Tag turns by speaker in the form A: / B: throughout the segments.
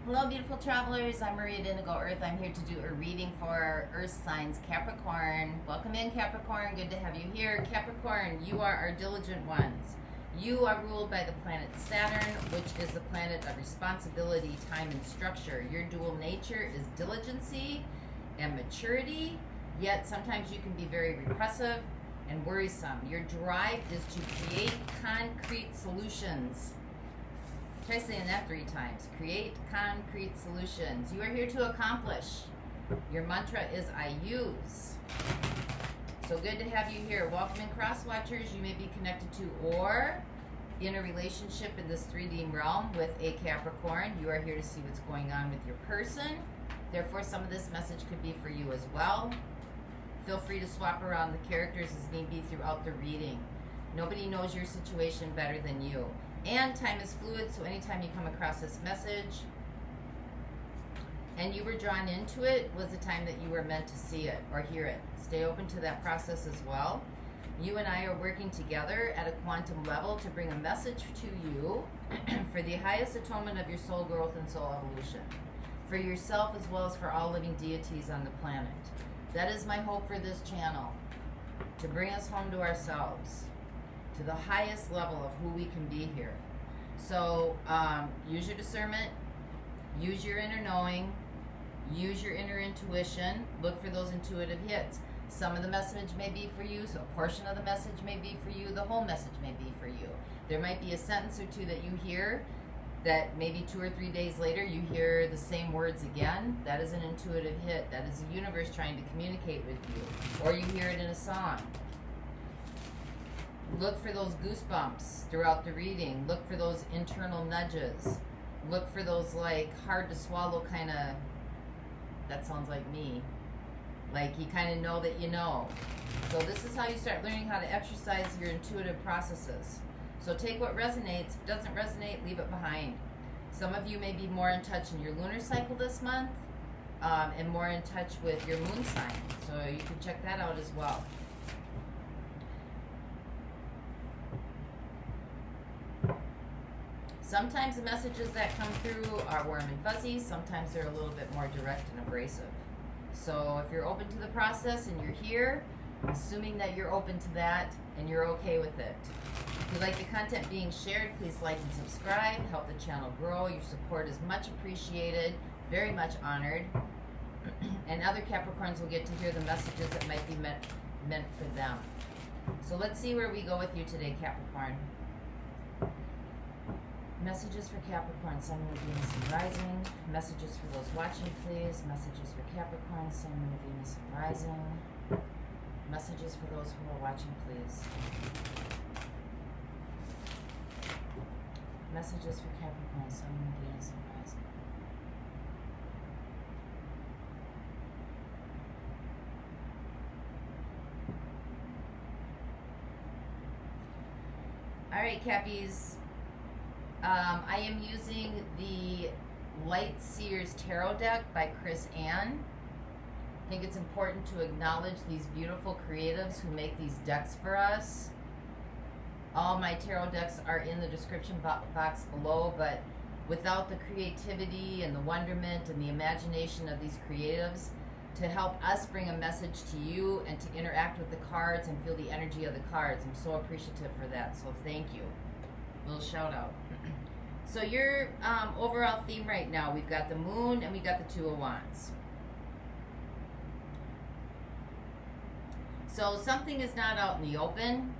A: Hello, beautiful travelers. I'm Maria Indigo Earth. I'm here to do a reading for Earth signs Capricorn. Welcome in, Capricorn. Good to have you here. Capricorn, you are our diligent ones. You are ruled by the planet Saturn, which is the planet of responsibility, time, and structure. Your dual nature is diligency and maturity, yet sometimes you can be very repressive and worrisome. Your drive is to create concrete solutions. Try saying that 3 times. Create concrete solutions. You are here to accomplish. Your mantra is I use. So good to have you here. Welcome in, cross watchers. You may be connected to or in a relationship in this 3D realm with a Capricorn. You are here to see what's going on with your person. Therefore, some of this message could be for you as well. Feel free to swap around the characters as need be throughout the reading. Nobody knows your situation better than you. And time is fluid, so anytime you come across this message and you were drawn into it was the time that you were meant to see it or hear it. Stay open to that process as well. You and I are working together at a quantum level to bring a message to you for the highest atonement of your soul growth and soul evolution, for yourself as well as for all living deities on the planet. That is my hope for this channel, to bring us home to ourselves, to the highest level of who we can be here. So use your discernment, use your inner knowing, use your inner intuition. Look for those intuitive hits. Some of the message may be for you, so a portion of the message may be for you, the whole message may be for you. There might be a sentence or two that you hear that maybe 2 or 3 days later you hear the same words again. That is an intuitive hit. That is the universe trying to communicate with you. Or you hear it in a song. Look for those goosebumps throughout the reading. Look for those internal nudges. Look for those like hard to swallow kind of, that sounds like me. Like you kind of know that you know. So this is how you start learning how to exercise your intuitive processes. So take what resonates. If it doesn't resonate, leave it behind. Some of you may be more in touch in your lunar cycle this month and more in touch with your moon sign. So you can check that out as well. Sometimes the messages that come through are warm and fuzzy. Sometimes they're a little bit more direct and abrasive. So if you're open to the process and you're here, assuming that you're open to that and you're okay with it. If you like the content being shared, please like and subscribe. Help the channel grow. Your support is much appreciated, very much honored. And other Capricorns will get to hear the messages that might be meant for them. So let's see where we go with you today, Capricorn. Messages for Capricorn, Sun, Moon, Venus, and Rising. Messages for those watching, please. Messages for Capricorn, Sun, Moon, Venus, and Rising. Messages for those who are watching, please. Messages for Capricorn, Sun, Moon, Venus, and Rising. All right, Cappies. I am using the Light Seers Tarot deck by Chris Ann. I think it's important to acknowledge these beautiful creatives who make these decks for us. All my tarot decks are in the description box below, but without the creativity and the wonderment and the imagination of these creatives to help us bring a message to you and to interact with the cards and feel the energy of the cards, I'm so appreciative for that, so thank you. Little shout out. So your overall theme right now, we've got the moon and we got the 2 of Wands. So something is not out in the open.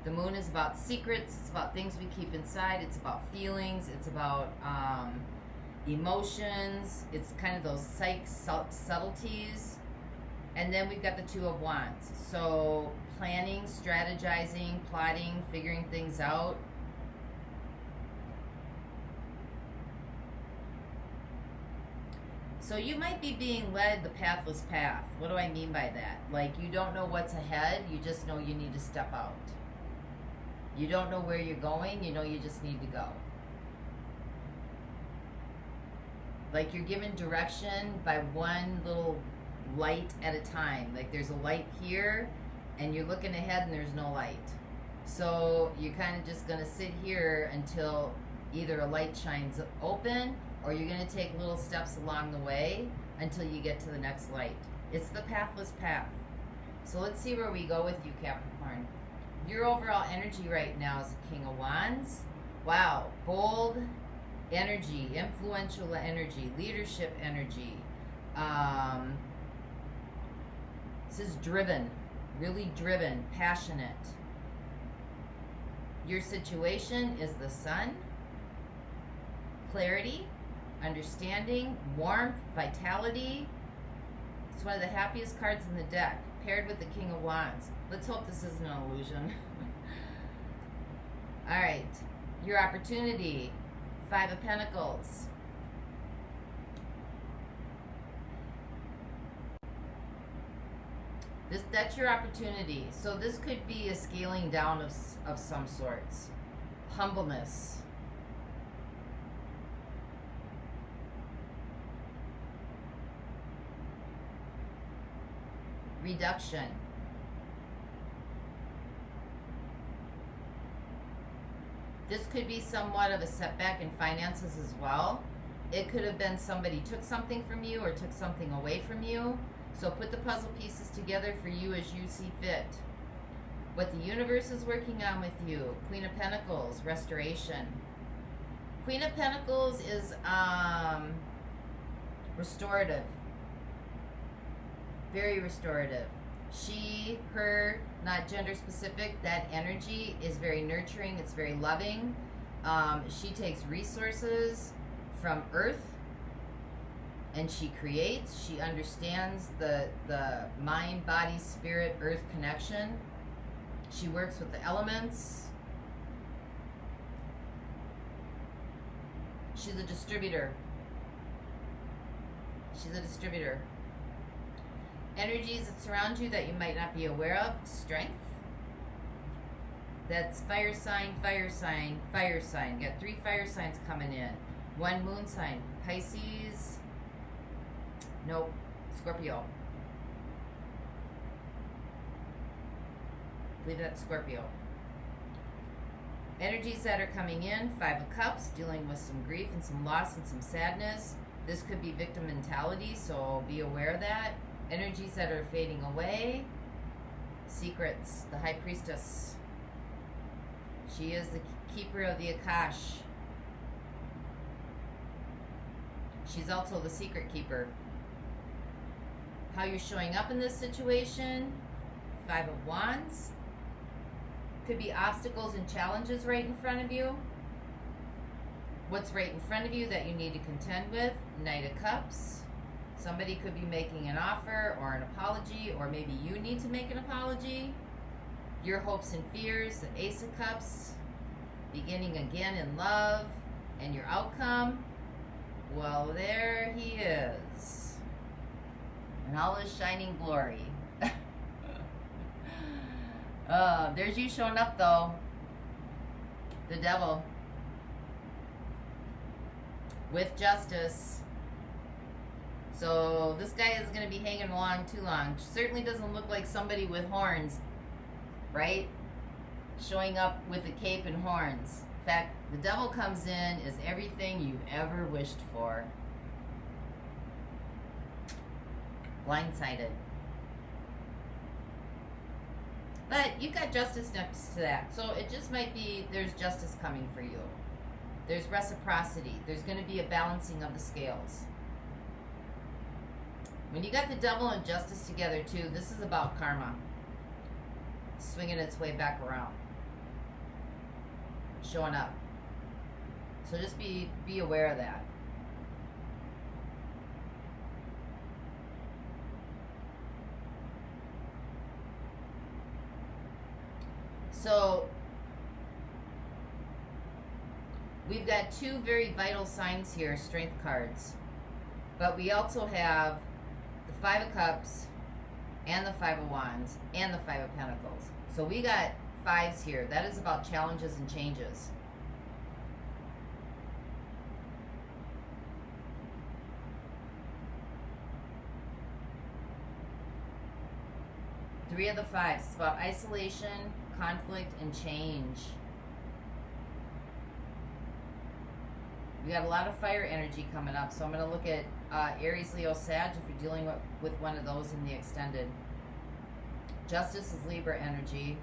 A: The moon is about secrets. It's about things we keep inside. It's about feelings. It's about emotions. It's kind of those psych subtleties. And then we've got the 2 of Wands. So planning, strategizing, plotting, figuring things out. So you might be being led the pathless path. What do I mean by that? Like you don't know what's ahead, you just know you need to step out. You don't know where you're going, you know you just need to go. Like you're given direction by one little light at a time. Like there's a light here and you're looking ahead and there's no light. So you're kind of just going to sit here until Either a light shines open, or you're going to take little steps along the way until you get to the next light. It's the pathless path. So let's see where we go with you, Capricorn. Your overall energy right now is the King of Wands. Wow, bold energy, influential energy, leadership energy. This is driven, really driven, passionate. Your situation is the Sun. Clarity, understanding, warmth, vitality. It's one of the happiest cards in the deck, paired with the King of Wands. Let's hope this isn't an illusion. All right, your opportunity, Five of Pentacles. That's your opportunity. So this could be a scaling down of some sorts. Humbleness. Reduction. This could be somewhat of a setback in finances as well. It could have been somebody took something from you or took something away from you. So put the puzzle pieces together for you as you see fit. What the universe is working on with you. Queen of Pentacles, restoration. Queen of Pentacles is restorative. Very restorative. She, her, not gender specific, that energy is very nurturing, it's very loving. She takes resources from Earth and she creates. She understands the mind, body, spirit, Earth connection. She works with the elements. She's a distributor. She's a distributor. Energies that surround you that you might not be aware of. Strength. That's fire sign, fire sign, fire sign. Got 3 fire signs coming in. 1 moon sign. Pisces. Nope. Scorpio. I believe that's Scorpio. Energies that are coming in. 5 of Cups. Dealing with some grief and some loss and some sadness. This could be victim mentality, so be aware of that. Energies that are fading away. Secrets. The High Priestess. She is the keeper of the Akash. She's also the secret keeper. How you're showing up in this situation. 5 of Wands. Could be obstacles and challenges right in front of you. What's right in front of you that you need to contend with. Knight of Cups. Somebody could be making an offer or an apology, or maybe you need to make an apology. Your hopes and fears, the Ace of Cups, beginning again in love, and your outcome. Well, there he is. In all his shining glory. There's you showing up, though. The Devil. With justice. So this guy is going to be hanging along too long. Certainly doesn't look like somebody with horns, right? Showing up with a cape and horns. In fact, the Devil comes in as everything you've ever wished for. Blindsided. But you've got justice next to that. So it just might be there's justice coming for you. There's reciprocity. There's going to be a balancing of the scales. When you got the Devil and justice together too, this is about karma. Swinging its way back around. Showing up. So just be aware of that. So we've got 2 very vital signs here, strength cards. But we also have the 5 of Cups and the 5 of Wands and the 5 of Pentacles. So we got 5s here. That is about challenges and changes. Three of the 5s. It's about isolation, conflict, and change. We got a lot of fire energy coming up, so I'm going to look at Aries, Leo, Sag if you're dealing with one of those in the extended. Justice is Libra energy.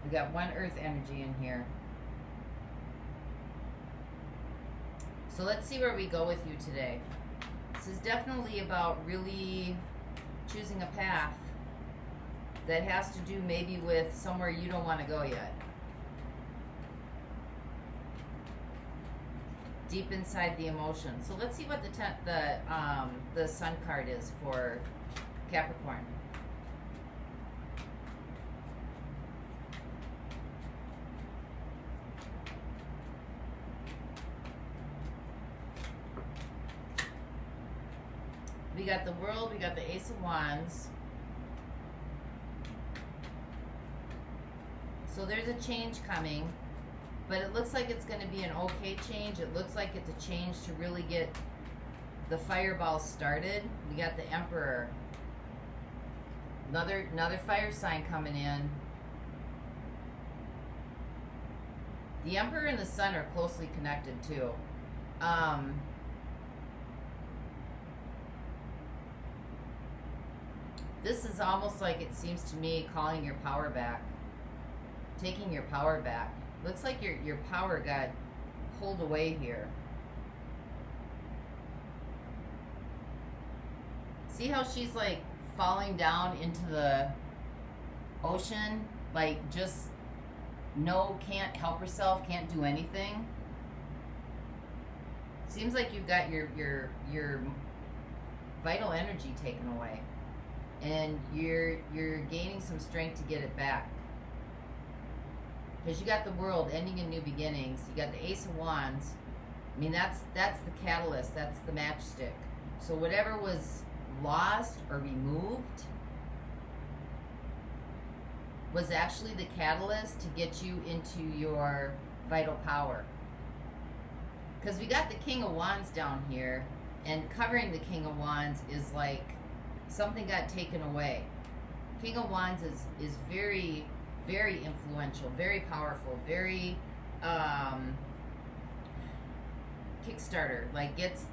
A: We got one Earth energy in here. So let's see where we go with you today. This is definitely about really choosing a path that has to do maybe with somewhere you don't want to go yet. Deep inside the emotion. So let's see what the Sun card is for Capricorn. We got the World, we got the Ace of Wands. So there's a change coming, but it looks like it's going to be an okay change. It looks like it's a change to really get the fireball started. We got the Emperor. Another fire sign coming in. The Emperor and the Sun are closely connected too. This is almost like, it seems to me, calling your power back. Taking your power back. Looks like your power got pulled away here. See how she's like falling down into the ocean? Like just can't help herself, can't do anything. Seems like you've got your vital energy taken away. And you're gaining some strength to get it back. Because you got the World, ending in new beginnings. You got the Ace of Wands. I mean, that's the catalyst. That's the matchstick. So whatever was lost or removed was actually the catalyst to get you into your vital power. Because we got the King of Wands down here, and covering the King of Wands is like something got taken away. King of Wands is very, very influential, very powerful, very Kickstarter. Like gets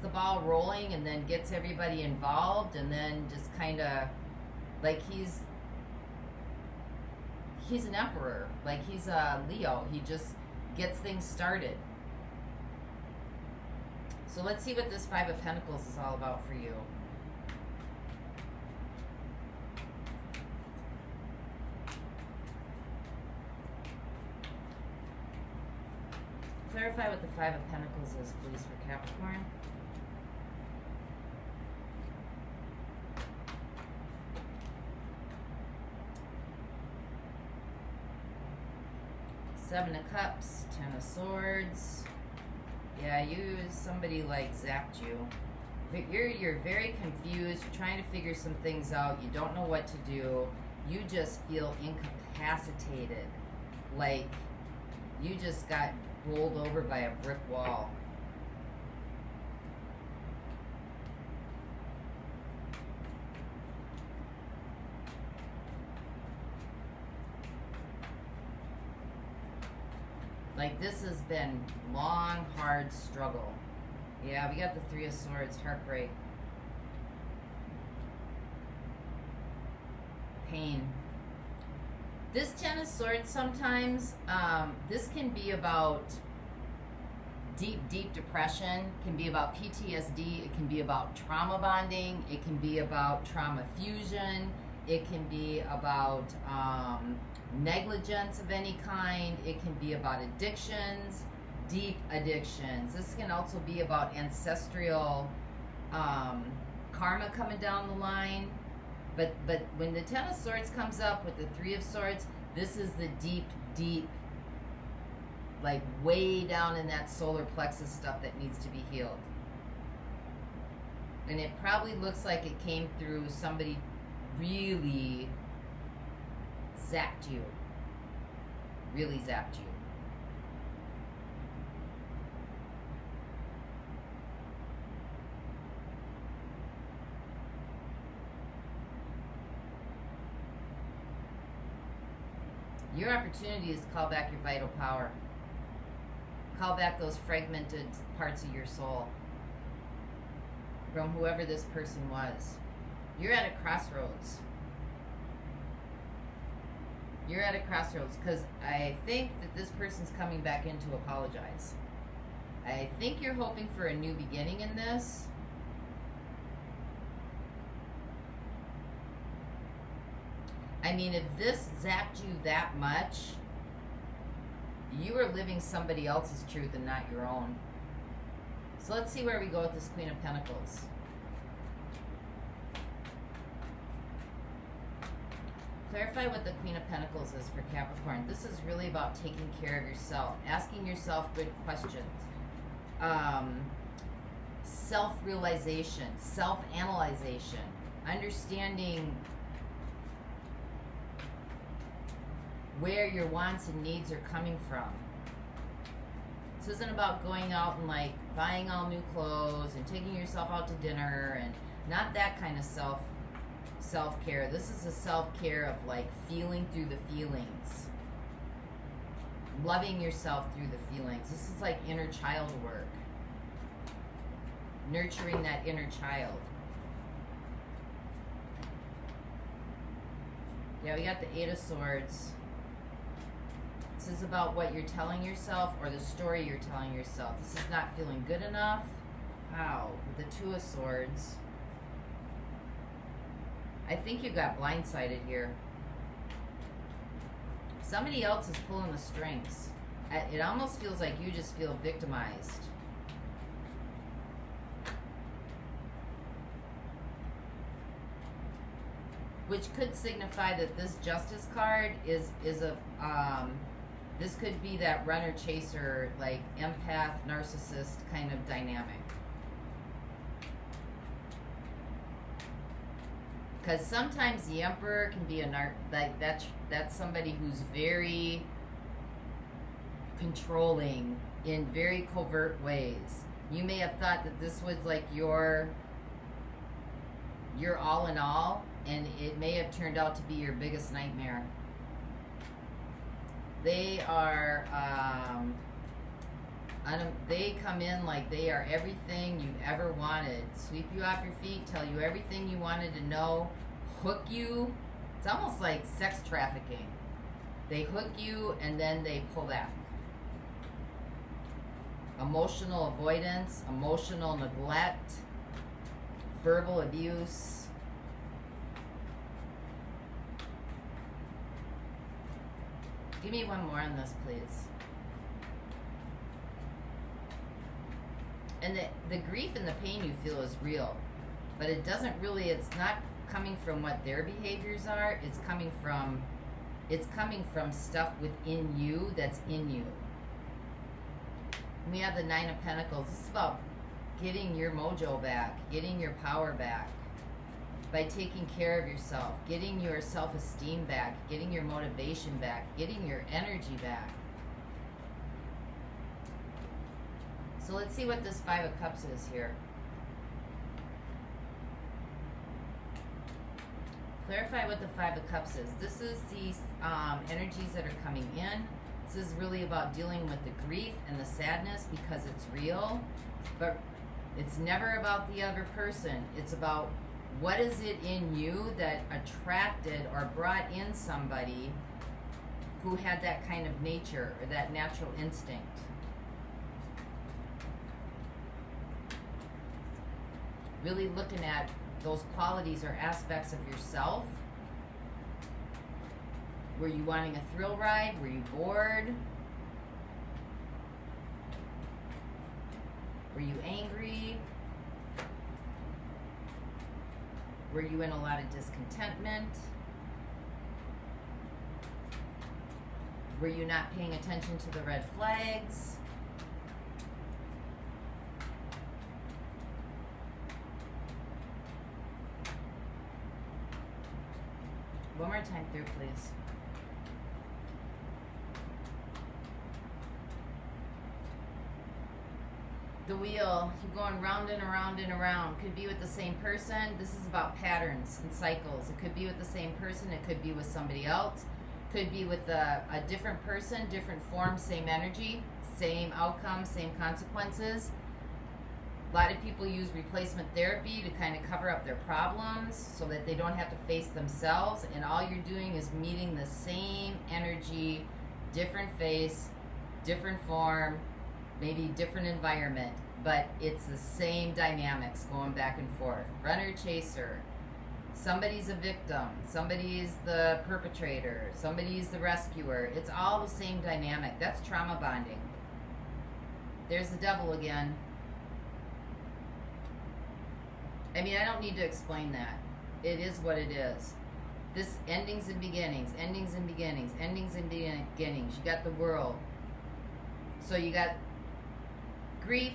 A: the ball rolling and then gets everybody involved, and then just kind of like he's an emperor. Like he's a Leo. He just gets things started. So let's see what this Five of Pentacles is all about for you. Clarify what the Five of Pentacles is, please, for Capricorn. Seven of Cups, Ten of Swords. Yeah, somebody like zapped you. But you're very confused. You're trying to figure some things out. You don't know what to do. You just feel incapacitated. Like you just got bowled over by a brick wall. Like this has been long, hard struggle. Yeah, we got the Three of Swords, heartbreak. Pain. This Ten of Swords sometimes, this can be about deep depression, can be about PTSD, it can be about trauma bonding, it can be about trauma fusion, it can be about negligence of any kind, it can be about addictions, deep addictions. This can also be about ancestral karma coming down the line. But when the Ten of Swords comes up with the Three of Swords, this is the deep, like way down in that solar plexus stuff that needs to be healed. And it probably looks like it came through somebody really zapped you. Really zapped you. Your opportunity is to call back your vital power. Call back those fragmented parts of your soul from whoever this person was. You're at a crossroads. You're at a crossroads because I think that this person's coming back in to apologize. I think you're hoping for a new beginning in this. I mean, if this zapped you that much, you are living somebody else's truth and not your own. So let's see where we go with this Queen of Pentacles. Clarify what the Queen of Pentacles is for Capricorn. This is really about taking care of yourself, asking yourself good questions, self-realization, self-analyzation, understanding where your wants and needs are coming from. This isn't about going out and like buying all new clothes and taking yourself out to dinner, and not that kind of self-care. This is a self-care of like feeling through the feelings, loving yourself through the feelings. This is like inner child work, nurturing that inner child. Yeah, we got the Eight of Swords. This is about what you're telling yourself or the story you're telling yourself. This is not feeling good enough. Wow, with the Two of Swords. I think you got blindsided here. Somebody else is pulling the strings. It almost feels like you just feel victimized. Which could signify that this Justice card is a this could be that runner chaser, like empath narcissist kind of dynamic. Because sometimes the Emperor can be that's somebody who's very controlling in very covert ways. You may have thought that this was like your all in all, and it may have turned out to be your biggest nightmare. They are they come in like they are everything you've ever wanted. Sweep you off your feet, tell you everything you wanted to know, hook you. It's almost like sex trafficking. They hook you and then they pull back. Emotional avoidance, emotional neglect, verbal abuse. Give me one more on this, please. And the grief and the pain you feel is real, but it doesn't really, it's not coming from what their behaviors are, it's coming from stuff within you that's in you. We have the Nine of Pentacles. This is about getting your mojo back, getting your power back by taking care of yourself, getting your self-esteem back, getting your motivation back, getting your energy back. So let's see what this Five of Cups is here. Clarify what the Five of Cups is. This is the energies that are coming in. This is really about dealing with the grief and the sadness because it's real, but it's never about the other person. It's about what is it in you that attracted or brought in somebody who had that kind of nature or that natural instinct. Really looking at those qualities or aspects of yourself. Were you wanting a thrill ride? Were you bored? Were you angry? Were you in a lot of discontentment? Were you not paying attention to the red flags? One more time through, please. The wheel, keep going round and around and around. Could be with the same person. This is about patterns and cycles. It could be with the same person. It could be with somebody else. Could be with a different person, different form, same energy, same outcome, same consequences. A lot of people use replacement therapy to kind of cover up their problems so that they don't have to face themselves, and all you're doing is meeting the same energy, different face, different form, maybe different environment, but it's the same dynamics going back and forth. Runner, chaser. Somebody's a victim, somebody's the perpetrator, somebody's the rescuer. It's all the same dynamic. That's trauma bonding. There's the devil again. I mean, I don't need to explain that. It is what it is. This endings and beginnings, endings and beginnings, endings and beginnings. You got the world. So you got grief.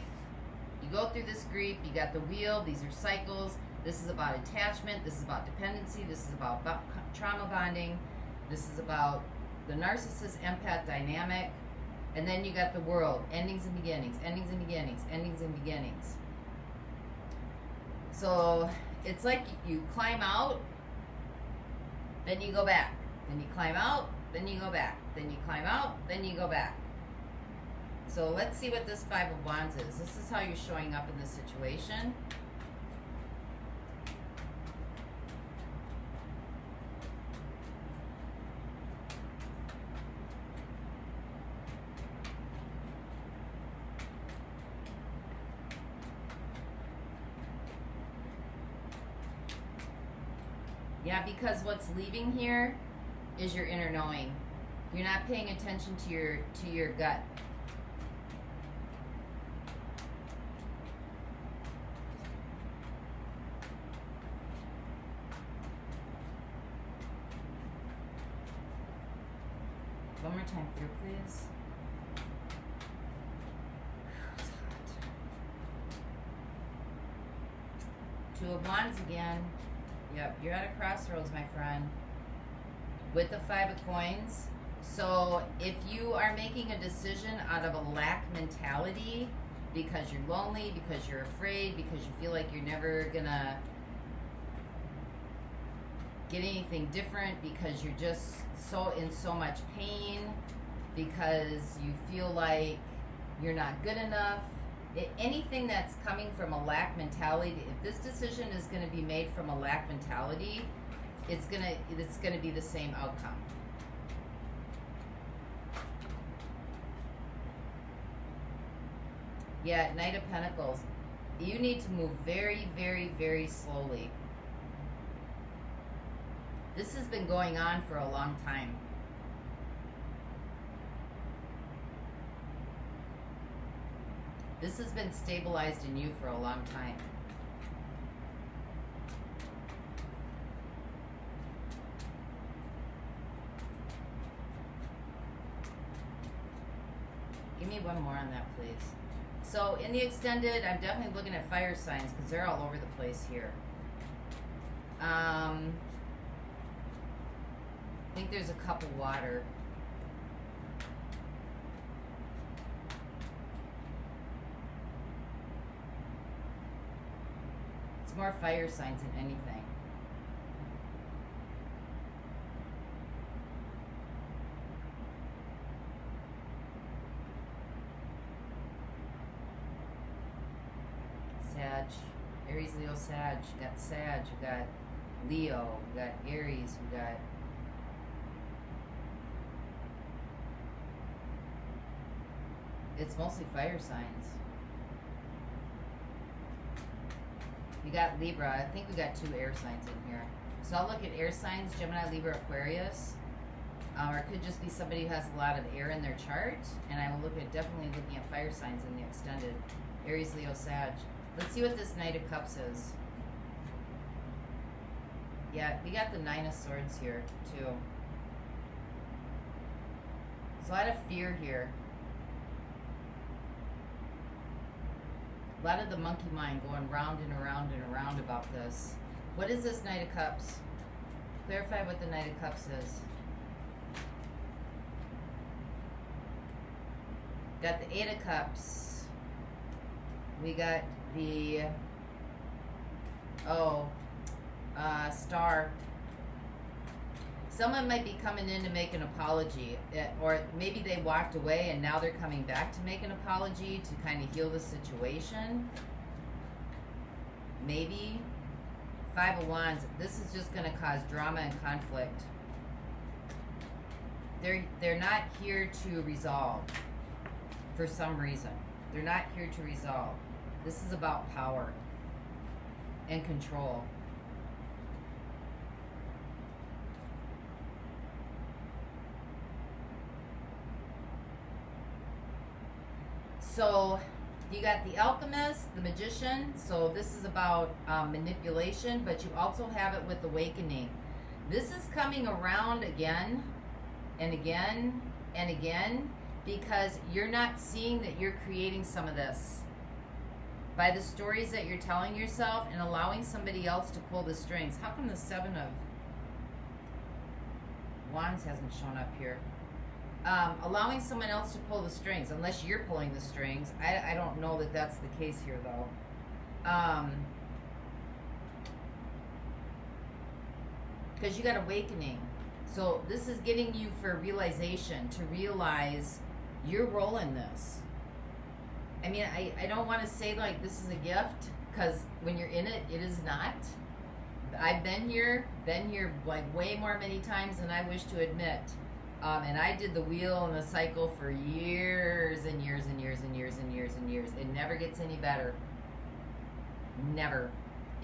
A: You go through this grief. You got the wheel. These are cycles. This is about attachment. This is about dependency. This is about trauma bonding. This is about the narcissist empath dynamic. And then you got the world. Endings and beginnings, endings and beginnings, endings and beginnings. So it's like you climb out, then you go back. Then you climb out, then you go back. Then you climb out, then you go back. So let's see what this Five of Wands is. This is how you're showing up in this situation. Yeah, because what's leaving here is your inner knowing. You're not paying attention to your gut. One more time through, please. It's hot. Two of Wands again. Yep, you're at a crossroads, my friend, with the Five of Coins. So if you are making a decision out of a lack mentality because you're lonely, because you're afraid, because you feel like you're never gonna get anything different, because you're just in so much pain, because you feel like you're not good enough, anything that's coming from a lack mentality, if this decision is going to be made from a lack mentality, it's gonna be the same outcome. Yeah, Knight of Pentacles. You need to move very, very, very slowly. This has been going on for a long time. This has been stabilized in you for a long time. Give me one more on that, please. So in the extended, I'm definitely looking at fire signs because they're all over the place here. I think there's a cup of water. It's more fire signs than anything. Sag, Aries, Leo, Sag. You got Sag, you got Leo, we got Aries, we got it's mostly fire signs. You got Libra. I think we got 2 air signs in here. So I'll look at air signs, Gemini, Libra, Aquarius. Or it could just be somebody who has a lot of air in their chart. And I will look at definitely looking at fire signs in the extended. Aries, Leo, Sag. Let's see what this Knight of Cups is. Yeah, we got the 9 of Swords here, too. There's a lot of fear here. A lot of the monkey mind going round and around and around about this. What is this Knight of Cups? Clarify what the Knight of Cups is. Got the 8 of Cups. We got the Star. Someone might be coming in to make an apology, or maybe they walked away and now they're coming back to make an apology to kind of heal the situation. Maybe. Five of Wands, this is just going to cause drama and conflict. They're not here to resolve for some reason. They're not here to resolve. This is about power and control. So you got the Alchemist, the Magician. So this is about manipulation, but you also have it with Awakening. This is coming around again and again and again because you're not seeing that you're creating some of this by the stories that you're telling yourself and allowing somebody else to pull the strings. How come the Seven of Wands hasn't shown up here? Allowing someone else to pull the strings, unless you're pulling the strings. I don't know that that's the case here, though. Because you got Awakening. So this is getting you for realization, to realize your role in this. I mean, I don't want to say like this is a gift, because when you're in it, it is not. I've been here like way more many times than I wish to admit. And I did the wheel and the cycle for years and years and years and years and years and years. It never gets any better. Never.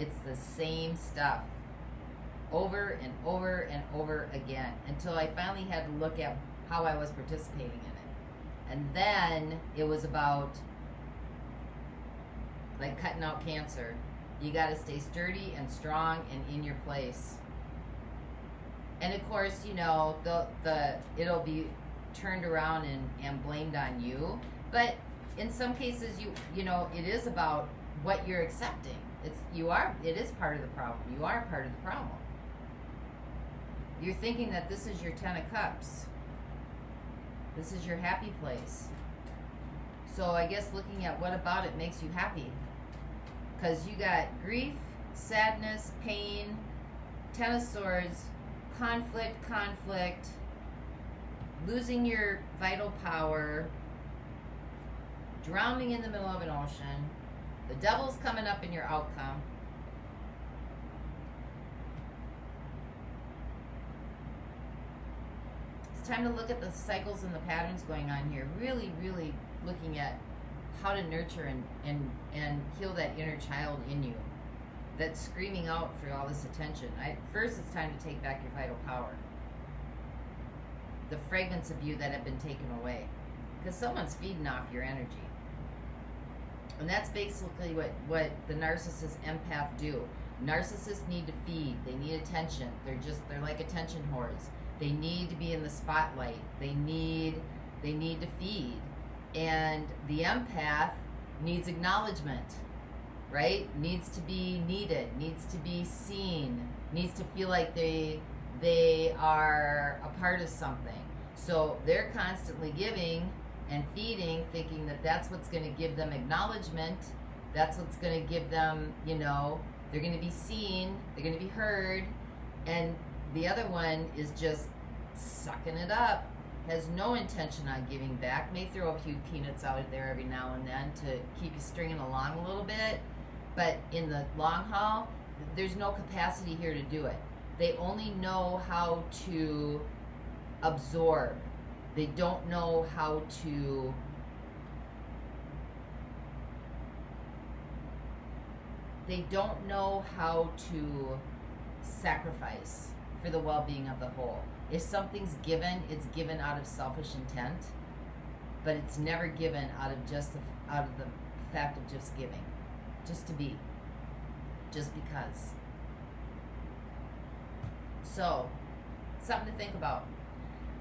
A: It's the same stuff. Over and over and over again. Until I finally had to look at how I was participating in it. And then it was about like cutting out cancer. You got to stay sturdy and strong and in your place. And of course, you know, it'll be turned around and blamed on you. But in some cases, you know, it is about what you're accepting. It is part of the problem. You are part of the problem. You're thinking that this is your 10 of Cups. This is your happy place. So I guess looking at what about it makes you happy. Because you got grief, sadness, pain, 10 of Swords, conflict, losing your vital power, drowning in the middle of an ocean, the devil's coming up in your outcome. It's time to look at the cycles and the patterns going on here. Really, really looking at how to nurture and heal that inner child in you that's screaming out for all this attention. First, it's time to take back your vital power. The fragments of you that have been taken away. Because someone's feeding off your energy. And that's basically what the narcissist empath do. Narcissists need to feed. They need attention. They're like attention whores. They need to be in the spotlight. They need to feed. And the empath needs acknowledgement. Right? Needs to be needed, needs to be seen, needs to feel like they are a part of something. So they're constantly giving and feeding, thinking that that's what's going to give them acknowledgement. That's what's going to give them, you know, they're going to be seen, they're going to be heard. And the other one is just sucking it up, has no intention on giving back, may throw a few peanuts out there every now and then to keep you stringing along a little bit. But in the long haul, there's no capacity here to do it. They only know how to absorb. They don't know how to sacrifice for the well-being of the whole. If something's given, it's given out of selfish intent, but it's never given out of the fact of just giving. Just to be. Just because. So, something to think about.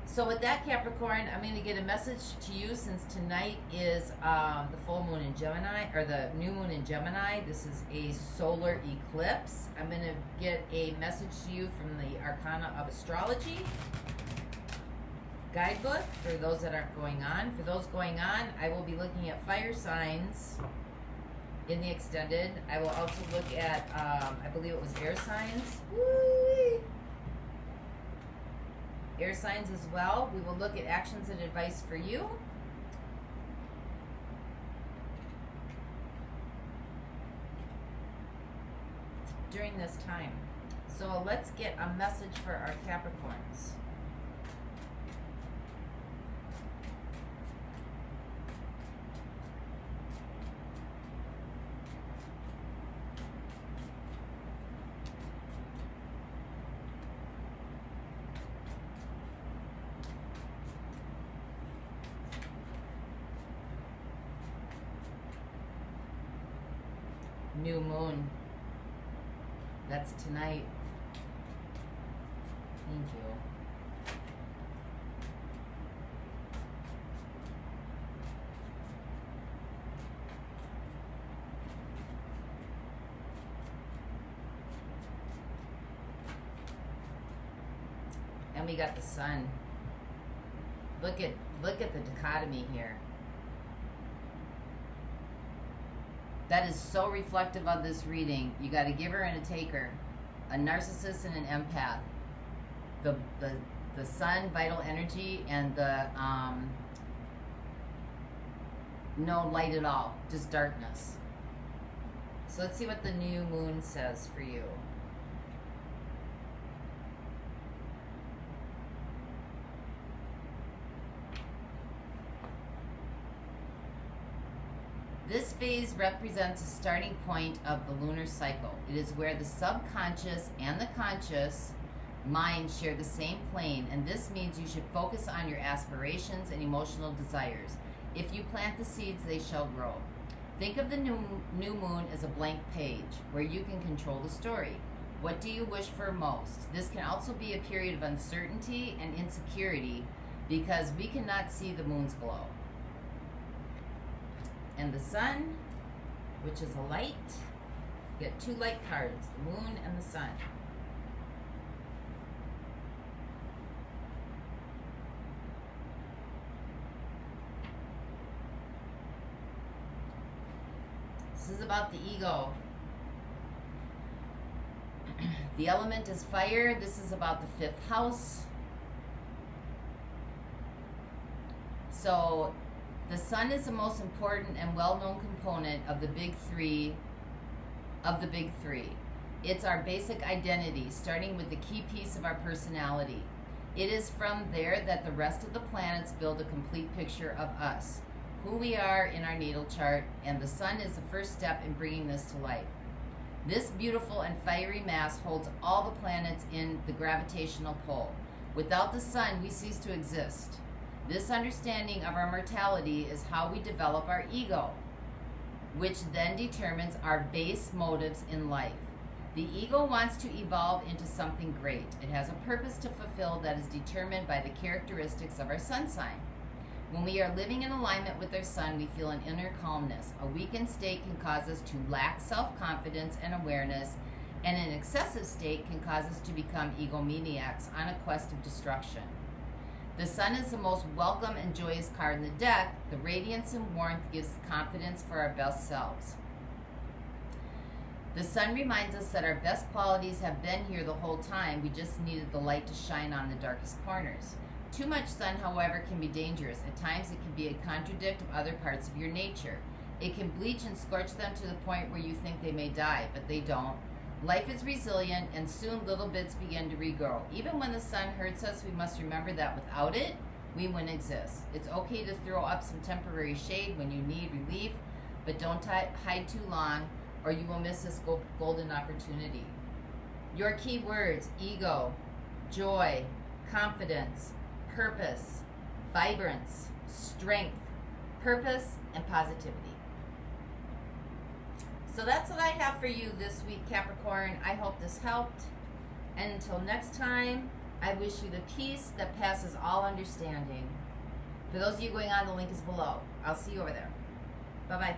A: So with that, Capricorn, I'm going to get a message to you since tonight is the full moon in Gemini, or the new moon in Gemini. This is a solar eclipse. I'm going to get a message to you from the Arcana of Astrology guidebook for those that aren't going on. For those going on, I will be looking at fire signs in the extended. I will also look at, I believe it was air signs. Woo-wee. air signs as well. We will look at actions and advice for you. During this time. So let's get a message for our Capricorns. New moon. That's tonight. Thank you. And we got the sun. Look at the dichotomy here. That is so reflective of this reading. You got a giver and a taker, a narcissist and an empath. The sun, vital energy, and the no light at all, just darkness. So let's see what the new moon says for you. This phase represents a starting point of the lunar cycle. It is where the subconscious and the conscious mind share the same plane, and this means you should focus on your aspirations and emotional desires. If you plant the seeds, they shall grow. Think of the new moon as a blank page where you can control the story. What do you wish for most? This can also be a period of uncertainty and insecurity because we cannot see the moon's glow. And the sun, which is a light. You get two light cards, the moon and the sun. This is about the ego. The element is fire. This is about the 5th house. So the sun is the most important and well-known component of the big three. It's our basic identity, starting with the key piece of our personality. It is from there that the rest of the planets build a complete picture of us, who we are in our natal chart, and the sun is the first step in bringing this to life. This beautiful and fiery mass holds all the planets in the gravitational pull. Without the sun, we cease to exist. This understanding of our mortality is how we develop our ego, which then determines our base motives in life. The ego wants to evolve into something great. It has a purpose to fulfill that is determined by the characteristics of our sun sign. When we are living in alignment with our sun, we feel an inner calmness. A weakened state can cause us to lack self-confidence and awareness, and an excessive state can cause us to become egomaniacs on a quest of destruction. The sun is the most welcome and joyous card in the deck. The radiance and warmth gives confidence for our best selves. The sun reminds us that our best qualities have been here the whole time. We just needed the light to shine on the darkest corners. Too much sun, however, can be dangerous. At times, it can be a contradict of other parts of your nature. It can bleach and scorch them to the point where you think they may die, but they don't. Life is resilient, and soon little bits begin to regrow. Even when the sun hurts us, we must remember that without it, we wouldn't exist. It's okay to throw up some temporary shade when you need relief, but don't hide too long, or you will miss this golden opportunity. Your key words: ego, joy, confidence, purpose, vibrance, strength, purpose, and positivity. So that's what I have for you this week, Capricorn. I hope this helped. And until next time, I wish you the peace that passes all understanding. For those of you going on, the link is below. I'll see you over there. Bye-bye.